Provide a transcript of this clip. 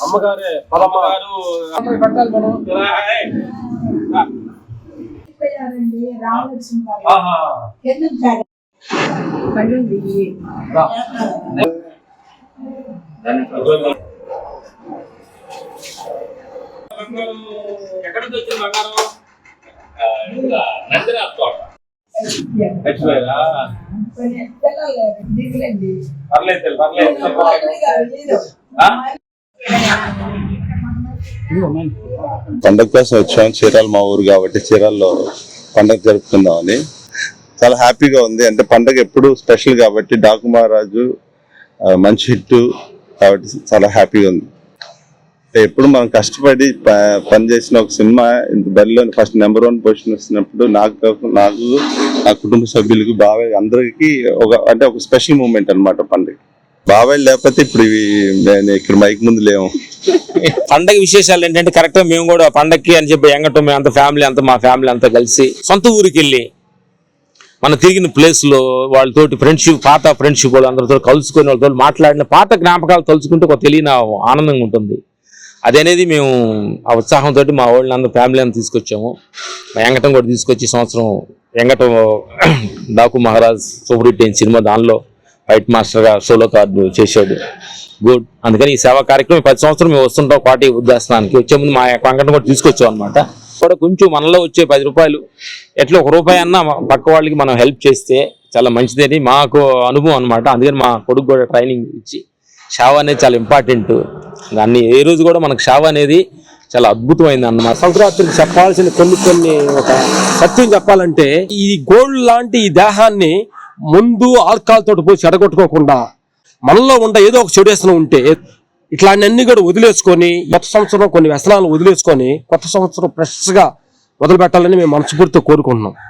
అమ్మగారే పదమ్మగారు పెట్టాలి మనం ఎక్కడ వచ్చింది బంగారం పండగ కోసం వచ్చాం. చీరాల మా ఊరు కాబట్టి చీరాల్లో పండగ జరుపుకుందామని చాలా హ్యాపీగా ఉంది. అంటే పండగ ఎప్పుడు స్పెషల్ కాబట్టి డాకు మహారాజు మంచి హిట్ కాబట్టి చాలా హ్యాపీగా ఉంది. ఎప్పుడు మనం కష్టపడి పనిచేసిన ఒక సినిమా ఇంత బరిలో ఫస్ట్ నెంబర్ 1 పొజిషన్ వస్తున్నప్పుడు నాకు నా కుటుంబ సభ్యులకి బాబాయ్ అందరికి ఒక స్పెషల్ మూమెంట్ అనమాట పండుగ. బాబాయ్ లేకపోతే ఇప్పుడు నేను ఇక్కడ మైక్ ముందు లేవు. పండగ విశేషాలు ఏంటంటే కరెక్ట్ గా మేము కూడా పండగకి అని చెప్పి ఎంగటం మేము అంత ఫ్యామిలీ అంతా మా ఫ్యామిలీ అంతా కలిసి సొంత ఊరికి వెళ్ళి మన తిరిగిన ప్లేస్ లో వాళ్ళతోటి ఫ్రెండ్షిప్ పాత ఫ్రెండ్షిప్ వాళ్ళు అందరితో కలుసుకొని వాళ్ళతో మాట్లాడిన పాత జ్ఞాపకాలు తలుచుకుంటే ఒక తెలియని ఆనందంగా ఉంటుంది. అదనేది మేము ఆ ఉత్సాహంతో మా వాళ్ళని అందరూ ఫ్యామిలీ అంతా తీసుకొచ్చాము. మా ఎంగటం కూడా తీసుకొచ్చి సంవత్సరం ఎంగటం డాకు మహారాజ్ సూపర్ హిట్ అయిన సినిమా దానిలో ఫైట్ మాస్టర్గా సోలో కార్డు చేశాడు. గుడ్. అందుకని ఈ సేవా కార్యక్రమం 10 సంవత్సరం మేము వస్తుంటాం. పార్టీ ఉద్దేశానికి వచ్చే ముందు మా ఎంగటం కూడా తీసుకొచ్చాం అనమాట. కూడా కొంచెం మనలో వచ్చే 10 రూపాయలు ఎట్లా 1 రూపాయి అన్నా పక్క వాళ్ళకి మనం హెల్ప్ చేస్తే చాలా మంచిదని మాకు అనుభవం అనమాట. అందుకని మా కొడుకు కూడా ట్రైనింగ్ ఇచ్చి సేవ అనేది చాలా ఇంపార్టెంట్. దాన్ని ఏ రోజు కూడా మనకు సేవ అనేది చాలా అద్భుతమైంది అన్నమాట. సంక్రాంతికి చెప్పాల్సిన కొన్ని ఒక సత్యం చెప్పాలంటే ఈ గోల్డ్ లాంటి ఈ దేహాన్ని ముందు ఆల్కహాల్ తోటి పోయి చెడగొట్టుకోకుండా మనలో ఏదో ఒక చెడు ఉంటే ఇట్లాంటి కూడా వదిలేసుకొని కొత్త సంవత్సరం కొన్ని వ్యసనాలను వదిలేసుకొని కొత్త సంవత్సరం ఫ్రెష్గా మొదలు పెట్టాలని మేము మనస్ఫూర్తిగా కోరుకుంటున్నాం.